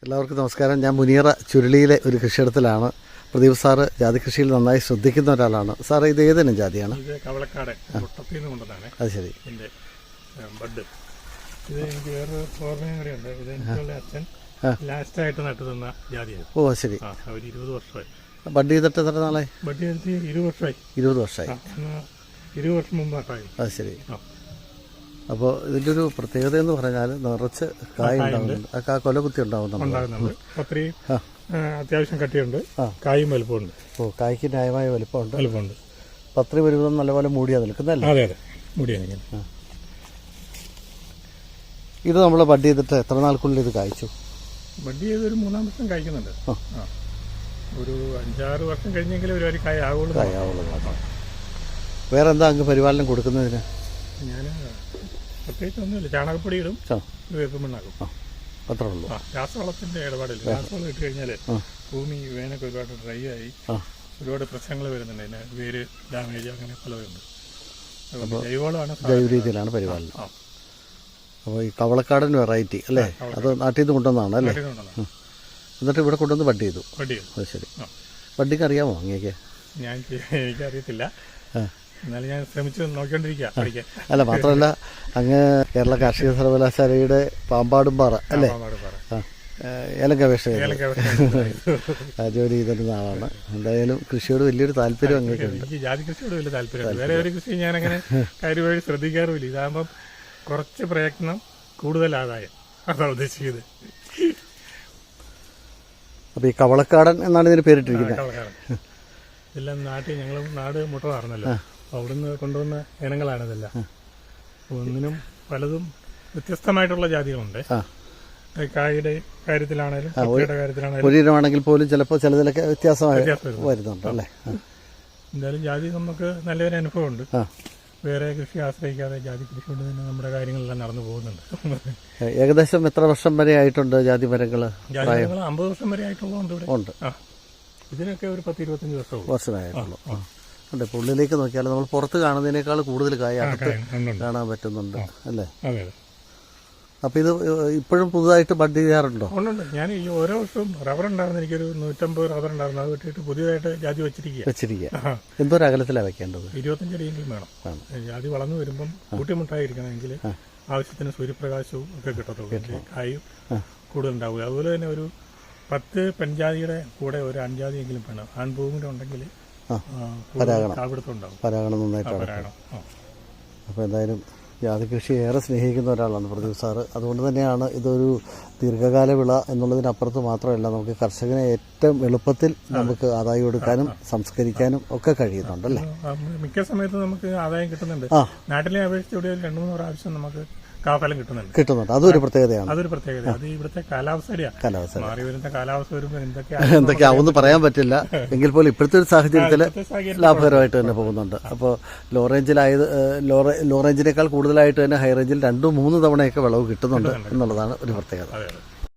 എല്ലാവർക്കും നമസ്കാരം. ഞാൻ മുനിയറ ചുരുളിയിലെ ഒരു കൃഷിയിടത്തിലാണ്. പ്രദീപ് സാറ് ജാതി കൃഷിയിൽ നന്നായി ശ്രദ്ധിക്കുന്ന ഒരാളാണ്. സാറ് ഇത് ഏതിനും ജാതിയാണ്? ഇത് കവളക്കാട് മുട്ടത്തിൽ നിന്ന് കൊണ്ടതാണ്. അത് ശരി. ഇതിൻ്റെ ബഡ് ഇത് എനിക്ക് വേറെ ഓർമ്മയും കൂടെയുണ്ട്. ഇത് എനിക്കുള്ള അച്ഛൻ ലാസ്റ്റായിട്ട് നട്ടു തന്ന ജാതിയാണ്. ഓ ശരി. ഒരു 20 വർഷമായി. ബഡ് ചെയ്തിട്ട് എത്ര നാളായി? ബഡ് ചെയ്തിട്ട് 20 വർഷമായി. 20 വർഷമായി. 20 വർഷം മുമ്പ് നട്ടായി. അത് ശരി. അപ്പോൾ ഇതിൻ്റെ ഒരു പ്രത്യേകത എന്ന് പറഞ്ഞാൽ നിറച്ച് കായ ഉണ്ടാകുന്നുണ്ട്. ആ കൊല കുത്തി ഉണ്ടാകുന്നുണ്ട്. അത്രയും അത്യാവശ്യം കട്ടിയുണ്ട്. കായും വലുപ്പമുണ്ട്. ഓ, കായ്ക്ക് ന്യായമായ വലുപ്പമുണ്ട്. പത്രി വരുമ്പോൾ നല്ലപോലെ മൂടിയാ നിൽക്കുന്നല്ലേ? അതെ അതെ, മൂടിയാണ്. ഇത് നമ്മൾ ബഡ് ചെയ്തിട്ട് എത്ര നാൾക്കുള്ളിൽ ഇത് കായ്ച്ചു? ബഡ് ചെയ്ത് ഒരു 3-ാം വർഷം കായ്ക്കുന്നുണ്ട്. ഒരു 5-6 വർഷം കഴിഞ്ഞെങ്കിലും ഒരു കായ ആവുള്ളൂ. വേറെ എന്താ അങ്ങ് പരിപാലനം കൊടുക്കുന്നതിന്? ഞാൻ പ്രത്യേകിച്ച് ഒന്നുമില്ല. ചാണകപ്പൊടി ഇടും, വേപ്പുമണ്ണാക്കും, അത്രേ ഉള്ളൂ. രാസവളത്തിന്റെ ഇടപാടില്ല. രാസവളം ഇട്ട് കഴിഞ്ഞാൽ ഭൂമി വേനൊക്കെ ഒരുപാട് ഡ്രൈ ആയി ഒരുപാട് പ്രശ്നങ്ങൾ വരുന്നുണ്ട്. അതിന് വേര് ഡാമേജ് അങ്ങനെ പലതുണ്ട്. ജൈവവളമാണ്, ജൈവ രീതിയിലാണ് പരിപാലനം. അപ്പോൾ ഈ കവളക്കാടൻ വെറൈറ്റി അല്ലേ? അത് നാട്ടിൽ നിന്ന് കൊണ്ടുവന്നതാണ് അല്ലേ? എന്നിട്ട് ഇവിടെ കൊണ്ടുവന്ന് ബഡ് ചെയ്തു. അത് ശരി. ബഡിങ് അറിയാമോ അങ്ങേക്ക്? എനിക്കറിയത്തില്ല, എന്നാലും ഞാൻ ശ്രമിച്ചു നോക്കിക്കൊണ്ടിരിക്കുക പഠിക്കാൻ. അല്ല, മാത്രമല്ല അങ്ങ് കേരള കാർഷിക സർവകലാശാലയുടെ പാമ്പാടുംപാറ അല്ലേ ഏലം ഗവേഷക ജോലി ചെയ്തിരുന്ന ആളാണ്. എന്തായാലും കൃഷിയോട് വലിയൊരു താല്പര്യം അങ്ങേക്കുണ്ട്. എനിക്ക് ജാതി കൃഷിയോട് വലിയ താല്പര്യമുണ്ട്. വേറെ ഒരു കൃഷി ഞാനങ്ങനെ കാര്യമായി ശ്രദ്ധിക്കാറുമില്ല. ഇതാകുമ്പം കുറച്ച് പ്രയത്നം, കൂടുതൽ ആദായം, അതാണ് ഉദ്ദേശിക്കുന്നത്. അപ്പോൾ ഈ കവളക്കാടൻ എന്നാണ് ഇതിന് പേരിട്ടിരിക്കുന്നത്. ഇതെല്ലാം ഞങ്ങൾ നാട് മുട്ട നടന്നല്ലോ, അവിടുന്ന് കൊണ്ടുവന്ന ഇനങ്ങളാണിതെല്ലാം. ഒന്നിനും പലതും വ്യത്യസ്തമായിട്ടുള്ള ജാതികളുണ്ട്. കായുടെ കാര്യത്തിലാണേലും കാര്യത്തിലാണെങ്കിൽ പോലും ചിലപ്പോൾ ചിലതിലൊക്കെ വ്യത്യാസമായി വരുന്നുണ്ട് അല്ലേ? എന്തായാലും ജാതി നമുക്ക് നല്ലൊരു അനുഭവമുണ്ട്. വേറെ കൃഷി ആശ്രയിക്കാതെ ജാതി കൃഷി കൊണ്ട് തന്നെ നമ്മുടെ കാര്യങ്ങളെല്ലാം നടന്നു പോകുന്നുണ്ട്. ഏകദേശം എത്ര വർഷം വരെ ആയിട്ടുണ്ട് ജാതി മരങ്ങൾ? 50 വർഷം വരെ ആയിട്ടുള്ളതുകൊണ്ട് ഇവിടെ ഉണ്ട്. ഇതിനൊക്കെ ഒരു 10-25 വർഷമായിട്ടുള്ളൂ. ഉണ്ട്. ഇപ്പോൾ ഉള്ളിലേക്ക് നോക്കിയാൽ നമ്മൾ പുറത്ത് കാണുന്നതിനേക്കാൾ കൂടുതൽ കായ അകത്ത് കാണാൻ പറ്റുന്നുണ്ട് അല്ലേ? അപ്പോൾ ഇത് ഇപ്പോഴും പുതുതായിട്ട് ബഡ് ചെയ്യാറുണ്ടോ? ഉണ്ട്. ഞാൻ ഈ ഓരോ വർഷവും റബ്ബർ ഉണ്ടായിരുന്നു. എനിക്കൊരു 150 റബ്ബർ ഉണ്ടായിരുന്നു. അത് വിട്ടിട്ട് പുതിയതായിട്ട് ജാതി വെച്ചിരിക്കുക. എന്തോരം അകലത്തിലാണ് വെക്കേണ്ടത്? 25 അടിയെങ്കിലും വേണം. ജാതി വളർന്നു വരുമ്പം കൂട്ടിമുട്ടായിരിക്കണമെങ്കിൽ ആവശ്യത്തിന് സൂര്യപ്രകാശവും ഒക്കെ കിട്ടത്തുള്ളൂ. കായും കൂടുതലുണ്ടാവുക. അതുപോലെ തന്നെ ഒരു 10 പെൺജാതിയുടെ കൂടെ ഒരു ആൺജാതിയെങ്കിലും വേണം. ആൺപൂവും കൂടെ ഉണ്ടെങ്കിൽ പരാഗണം നന്നായിട്ടാണ്. അപ്പോൾ എന്തായാലും ജാതി കൃഷി ഏറെ സ്നേഹിക്കുന്ന ഒരാളാണ് പ്രദീപ് സാറ്. അതുകൊണ്ട് തന്നെയാണ് ഇതൊരു ദീർഘകാല വിള എന്നുള്ളതിനപ്പുറത്ത് മാത്രമല്ല, നമുക്ക് കർഷകനെ ഏറ്റവും എളുപ്പത്തിൽ നമുക്ക് ആദായം എടുക്കാനും സംസ്കരിക്കാനും ഒക്കെ കഴിയുന്നുണ്ടല്ലേ? മിക്ക സമയത്തും നമുക്ക് ആദായം കിട്ടുന്നുണ്ട്. നാട്ടിലെ അപേക്ഷിച്ച് ഇവിടെ 2-3 പ്രാവശ്യം നമുക്ക് കാഫലം കിട്ടുന്നുണ്ട്. അതൊരു പ്രത്യേകതയാണ്. അത് ഇവിടുത്തെ കാലാവസ്ഥ മാറി വരുന്ന കാലാവസ്ഥ വരുമ്പോൾ എന്തൊക്കെയാവുമെന്ന് പറയാൻ പറ്റില്ല. എങ്കിൽ പോലും ഇപ്പോഴത്തെ ഒരു സാഹചര്യത്തിൽ ലാഭകരമായിട്ട് തന്നെ പോകുന്നുണ്ട്. അപ്പോൾ ലോ റേഞ്ചിനേക്കാൾ കൂടുതലായിട്ട് തന്നെ ഹൈ റേഞ്ചിൽ 2-3 തവണയൊക്കെ വിളവ് കിട്ടുന്നുണ്ട് എന്നുള്ളതാണ് ഒരു പ്രത്യേകത.